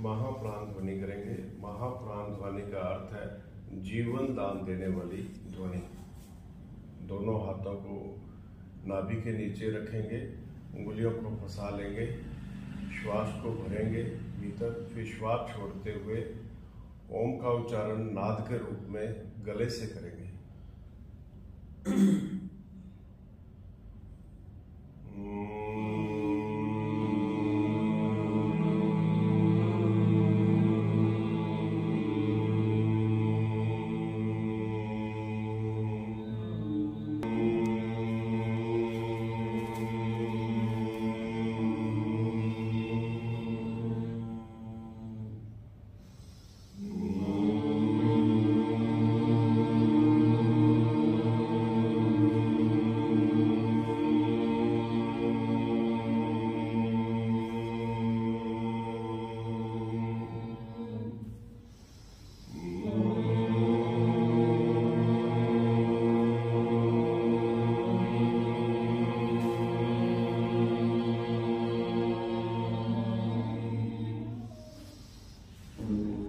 महाप्राण ध्वनि करेंगे। महाप्राण ध्वनि का अर्थ है जीवन दान देने वाली ध्वनि। दोनों हाथों को नाभि के नीचे रखेंगे, उंगलियों को फंसा लेंगे, श्वास को भरेंगे भीतर, फिर श्वास छोड़ते हुए ओम का उच्चारण नाद के रूप में गले से करेंगे।